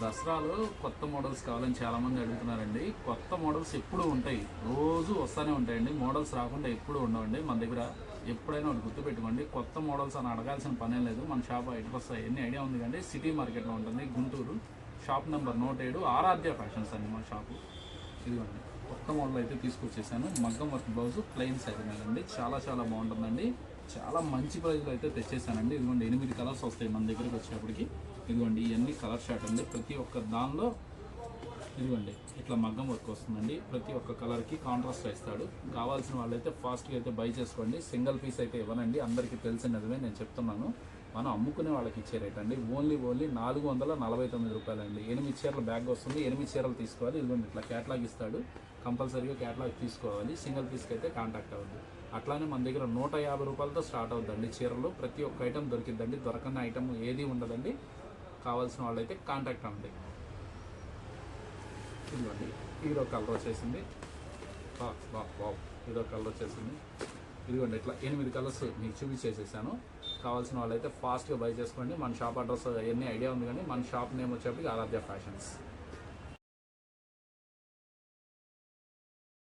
దసరాలో కొత్త మోడల్స్ కావాలని చాలామంది అడుగుతున్నారండి. కొత్త మోడల్స్ ఎప్పుడూ ఉంటాయి, రోజు వస్తూనే ఉంటాయండి. మోడల్స్ రాకుండా ఎప్పుడూ ఉండవండి మన దగ్గర. ఎప్పుడైనా ఒకటి గుర్తుపెట్టుకోండి, కొత్త మోడల్స్ అని అడగాల్సిన పనే లేదు. మన షాప్ ఎటుకొస్తా ఎన్ని ఐడియా ఉంది కండి. సిటీ మార్కెట్లో ఉంటుంది, గుంటూరు. షాప్ నెంబర్ 107, ఆరాధ్య ఫ్యాషన్స్ అండి మన షాపు. ఇదిగోండి కొత్త మోడల్ అయితే తీసుకొచ్చేసాను. మగ్గం వర్క్ బ్లౌజ్ ప్లెయిన్ శారీ మీద అండి. చాలా చాలా బాగుంటుందండి. చాలా మంచి ప్రైజ్లో అయితే తెచ్చేసానండి. ఇదిగోండి 8 కలర్స్ వస్తాయి మన దగ్గరికి వచ్చేటప్పటికి. ఇదిగోండి ఇవన్నీ కలర్ షార్ట్ అండి. ప్రతి ఒక్క దానిలో ఇదిగోండి ఇట్లా మగ్గం వర్క్ వస్తుందండి. ప్రతి ఒక్క కలర్కి కాంట్రాస్ట్ ఇస్తాడు. కావాల్సిన వాళ్ళైతే ఫాస్ట్గా అయితే బై చేసుకోండి. సింగిల్ పీస్ అయితే ఇవ్వనండి, అందరికీ తెలిసినదివే నేను చెప్తున్నాను. మనం అమ్ముకునే వాళ్ళకి ఇచ్చే రేట్ అండి. ఓన్లీ 449 రూపాయలండి. 8 చీరల బ్యాగ్ వస్తుంది. 8 చీరలు తీసుకోవాలి. ఇదిగోండి ఇట్లా క్యాటలాగ్ ఇస్తాడు. కంపల్సరీగా క్యాటలాగ్ తీసుకోవాలి. సింగిల్ పీస్కి అయితే కాంటాక్ట్ అవ్వద్దు. అట్లానే మన దగ్గర 150 రూపాయలతో స్టార్ట్ అవుతుందండి చీరలు. ప్రతి ఒక్క ఐటెం దొరికిద్దండి. దొరకని ఐటమ్ ఏది ఉండదండి. కావాల్సిన వాళ్ళైతే కాంటాక్ట్ అవ్వండి. ఇదిగోండి హీరో కలర్ వచ్చేసింది. హీరో కలర్ వచ్చేసింది. ఇదిగోండి ఇట్లా 8 కలర్స్ మీకు చూపించేసేసాను. కావాల్సిన వాళ్ళైతే ఫాస్ట్గా బై చేసుకోండి. మన షాప్ అడ్రస్ ఎన్ని ఐడియా ఉంది కానీ మన షాప్ నేమ్ వచ్చేప్పటికి ఆరాధ్య ఫ్యాషన్స్.